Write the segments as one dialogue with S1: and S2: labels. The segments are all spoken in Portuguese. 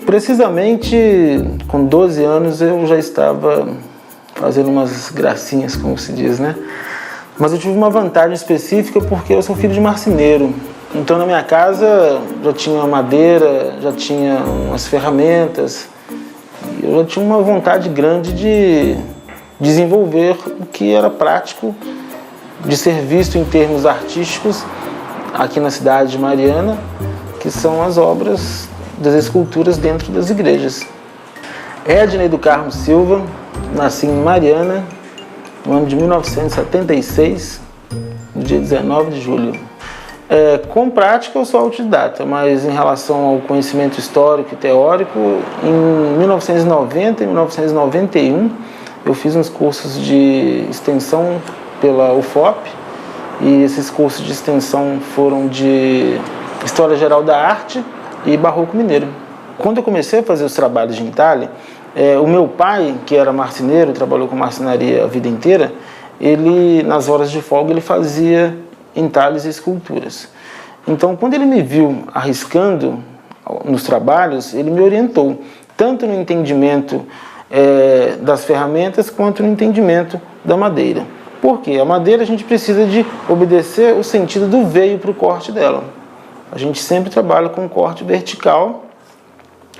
S1: Precisamente com 12 anos eu já estava fazendo umas gracinhas, como se diz, né? Mas eu tive uma vantagem específica porque eu sou filho de marceneiro. Então na minha casa já tinha madeira, já tinha umas ferramentas. Eu já tinha uma vontade grande de desenvolver o que era prático de ser visto em termos artísticos aqui na cidade de Mariana, que são as obras das esculturas dentro das igrejas. Ednei do Carmo Silva, nasci em Mariana no ano de 1976, no dia 19 de julho. Com prática eu sou autodidata, mas em relação ao conhecimento histórico e teórico, em 1990 e 1991 eu fiz uns cursos de extensão pela UFOP, e esses cursos de extensão foram de História Geral da Arte e Barroco Mineiro. Quando eu comecei a fazer os trabalhos de entalhe, o meu pai, que era marceneiro, trabalhou com marcenaria a vida inteira, ele, nas horas de folga, ele fazia entalhes e esculturas. Então, quando ele me viu arriscando nos trabalhos, ele me orientou, tanto no entendimento das ferramentas, quanto no entendimento da madeira. Por quê? A madeira a gente precisa de obedecer o sentido do veio para o corte dela. A gente sempre trabalha com corte vertical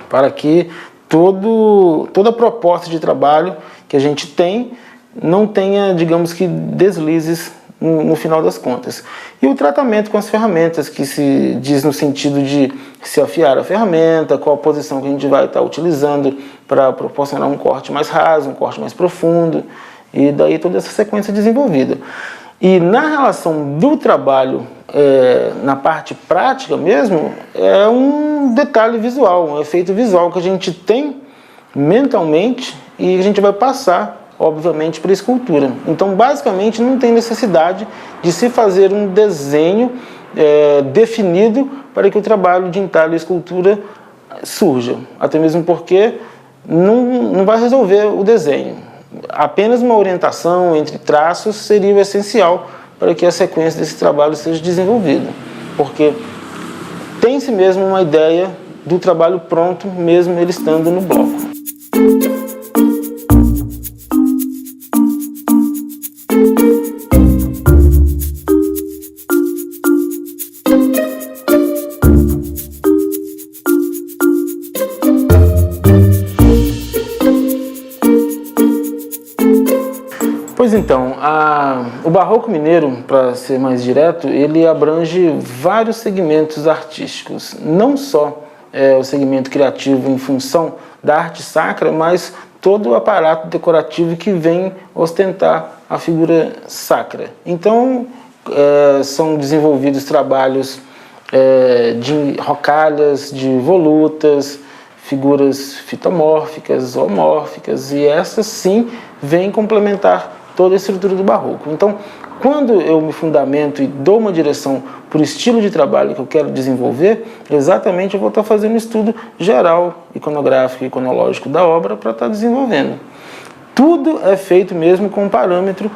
S1: para que toda a proposta de trabalho que a gente tem não tenha, digamos que, deslizes no final das contas. E o tratamento com as ferramentas, que se diz no sentido de se afiar a ferramenta, qual a posição que a gente vai estar utilizando para proporcionar um corte mais raso, um corte mais profundo, e daí toda essa sequência desenvolvida. E na relação do trabalho, na parte prática mesmo, é um detalhe visual, um efeito visual que a gente tem mentalmente e a gente vai passar, obviamente, para a escultura. Então, basicamente, não tem necessidade de se fazer um desenho definido para que o trabalho de entalhe e escultura surja. Até mesmo porque não vai resolver o desenho. Apenas uma orientação entre traços seria o essencial para que a sequência desse trabalho seja desenvolvida. Porque tem-se mesmo uma ideia do trabalho pronto, mesmo ele estando no bloco. Pois então, o Barroco Mineiro, para ser mais direto, ele abrange vários segmentos artísticos. Não só o segmento criativo em função da arte sacra, mas todo o aparato decorativo que vem ostentar a figura sacra. Então, são desenvolvidos trabalhos de rocalhas, de volutas, figuras fitomórficas, zoomórficas, e essas sim vêm complementar toda a estrutura do barroco. Então, quando eu me fundamento e dou uma direção para o estilo de trabalho que eu quero desenvolver, exatamente eu vou estar fazendo um estudo geral, iconográfico e iconológico da obra para estar desenvolvendo. Tudo é feito mesmo com parâmetro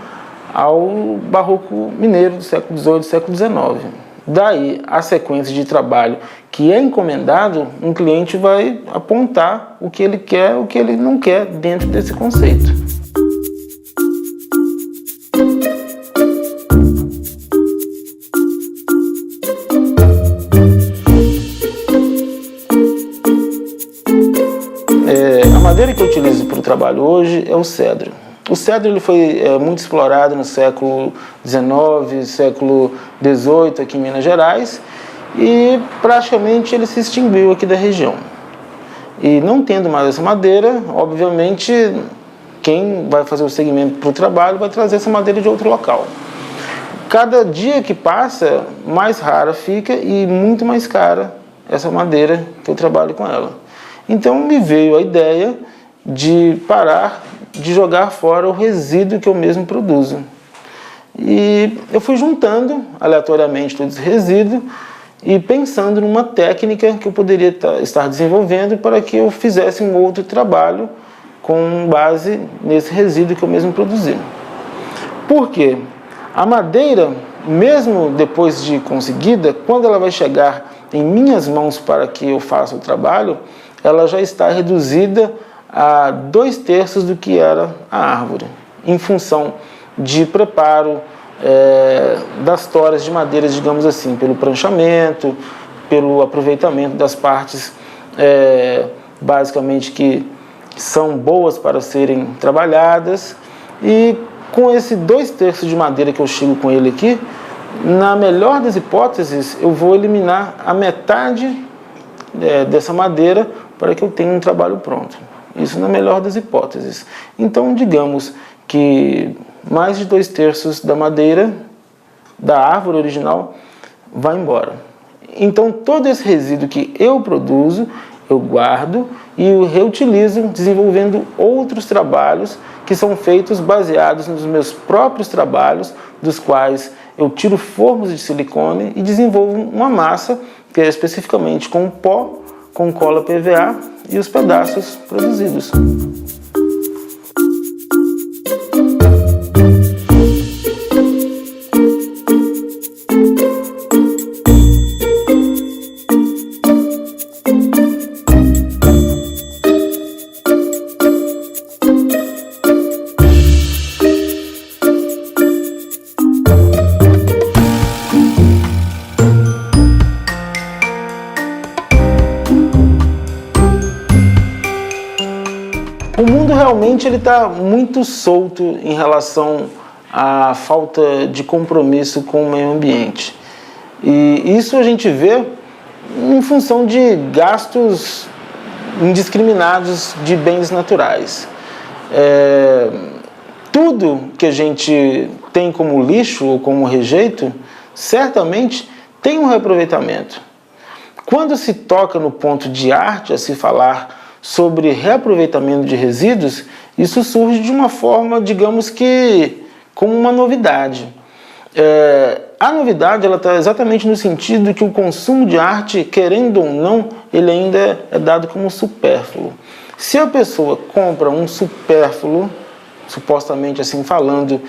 S1: ao barroco mineiro do século XVIII e século XIX. Daí, a sequência de trabalho que é encomendado, um cliente vai apontar o que ele quer, o que ele não quer dentro desse conceito. A madeira que eu utilizo para o trabalho hoje é o cedro. O cedro ele foi muito explorado no século XIX, século XVIII aqui em Minas Gerais, e praticamente ele se extinguiu aqui da região. E não tendo mais essa madeira, obviamente quem vai fazer o segmento para o trabalho vai trazer essa madeira de outro local. Cada dia que passa, mais rara fica e muito mais cara essa madeira que eu trabalho com ela. Então me veio a ideia de parar de jogar fora o resíduo que eu mesmo produzo. E eu fui juntando aleatoriamente todo esse resíduo e pensando numa técnica que eu poderia estar desenvolvendo para que eu fizesse um outro trabalho com base nesse resíduo que eu mesmo produzi. Por quê? A madeira, mesmo depois de conseguida, quando ela vai chegar em minhas mãos para que eu faça o trabalho, ela já está reduzida a 2/3 do que era a árvore, em função de preparo das toras de madeiras, digamos assim, pelo pranchamento, pelo aproveitamento das partes basicamente que são boas para serem trabalhadas. E com esse 2/3 de madeira que eu chego com ele aqui, na melhor das hipóteses, eu vou eliminar a metade dessa madeira para que eu tenha um trabalho pronto. Isso na melhor das hipóteses. Então, digamos que mais de 2/3 da madeira da árvore original vai embora. Então, todo esse resíduo que eu produzo, eu guardo e o reutilizo, desenvolvendo outros trabalhos que são feitos baseados nos meus próprios trabalhos, dos quais eu tiro formos de silicone e desenvolvo uma massa, que é especificamente com pó, com cola PVA e os pedaços produzidos. O mundo realmente está muito solto em relação à falta de compromisso com o meio ambiente. E isso a gente vê em função de gastos indiscriminados de bens naturais. Tudo que a gente tem como lixo ou como rejeito, certamente tem um reaproveitamento. Quando se toca no ponto de arte a se falar sobre reaproveitamento de resíduos, isso surge de uma forma, digamos que, como uma novidade. A novidade está exatamente no sentido que o consumo de arte, querendo ou não, ele ainda é dado como supérfluo. Se a pessoa compra um supérfluo, supostamente assim falando,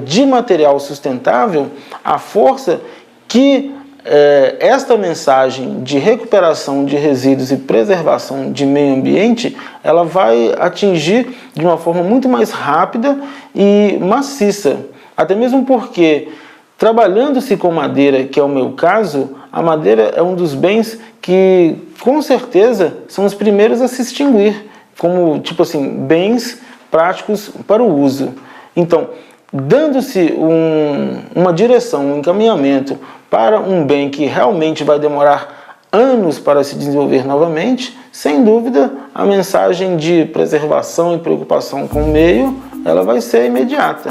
S1: de material sustentável, a força que esta mensagem de recuperação de resíduos e preservação de meio ambiente, ela vai atingir de uma forma muito mais rápida e maciça. Até mesmo porque, trabalhando-se com madeira, que é o meu caso, a madeira é um dos bens que, com certeza, são os primeiros a se extinguir, como, tipo assim, bens práticos para o uso. Então, dando-se uma direção, um encaminhamento para um bem que realmente vai demorar anos para se desenvolver novamente, sem dúvida, a mensagem de preservação e preocupação com o meio, ela vai ser imediata.